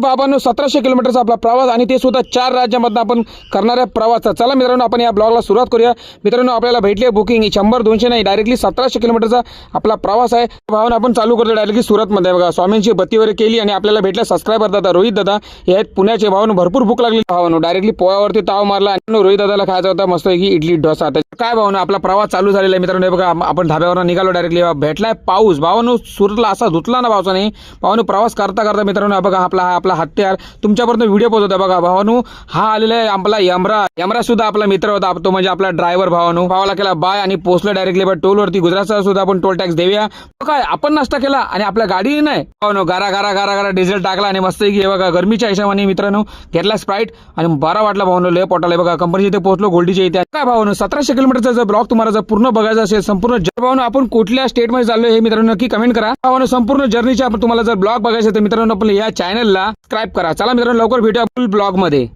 बाबांनो 1700 किलोमीटरचा आपला प्रवास आणि ते सुद्धा 4 राज्यांमधून आपण करणाऱ्या प्रवास. चला मित्रांनो आपण या ब्लॉगला सुरुवात करूया. मित्रांनो आपल्याला भेटली बुकिंग 100-200 नाही डायरेक्टली 1700 किलोमीटरचा आपला प्रवास आहे. भावानं आपण चालू करतो डायरेक्टली सुरतमध्ये. बघा स्वामींची बत्ती वगैरे केली आणि आपल्याला भेटले सबस्क्रायबर दादा रोहित दादा. हे आहेत पुण्याचे. भावानं भरपूर भूक लागली. भावानं डायरेक्टली पोळ्यावरती ताव मारला आणि रोहित दादाला खायचा होता मस्त की इडली डोसा. काय भावानं आपला प्रवास चालू झालेला आहे मित्रांनो. बघा आपण धाब्यावर निघालो डायरेक्टली. भेटलाय पाऊस. भावानं सुरतला असा धुतला ना पावसाने. भावानं प्रवास करता करता मित्रांनो बघा आपला हत्यार तुमच्यापर्यंत व्हिडिओ पोहोचवता. बघा भावानो हा आलेला आहे आपला यमरा सुद्धा आपला मित्र होता. तो म्हणजे आपला ड्रायव्हर. भावानो भावाला केला बाय आणि पोहोचलो डायरेक्टली टोल वरती. गुजरातचा सुद्धा आपण टोल टॅक्स देऊया. काय आपण नाश्ता केला आणि आपल्या गाडी नाही भावानो गारा डिझेल टाकला आणि मस्त की बघा गरमीच्या हिशोबाने मित्रांनो घेतला स्प्राईट आणि बरा वाटला भावानो. लय पोटाला. बघा कंपनीच्या इथे पोहोचलो गोल्डीच्या इथे. काय भावानो 1700 किलोमीटरचा जर ब्लॉग तुम्हाला जर पूर्ण बघायचा असेल संपूर्ण भावानो आपण कुठल्या स्टेट मध्ये चाललो हे मित्रांनो नक्की कमेंट करा. भावानो संपूर्ण जर्नीच्या तुम्हाला जर ब्लॉग बघायचा तर मित्रांनो आपण या चॅनलला सबस्क्राईब करा. चला मित्रांनो लवकर भेटूया फुल ब्लॉग मध्ये.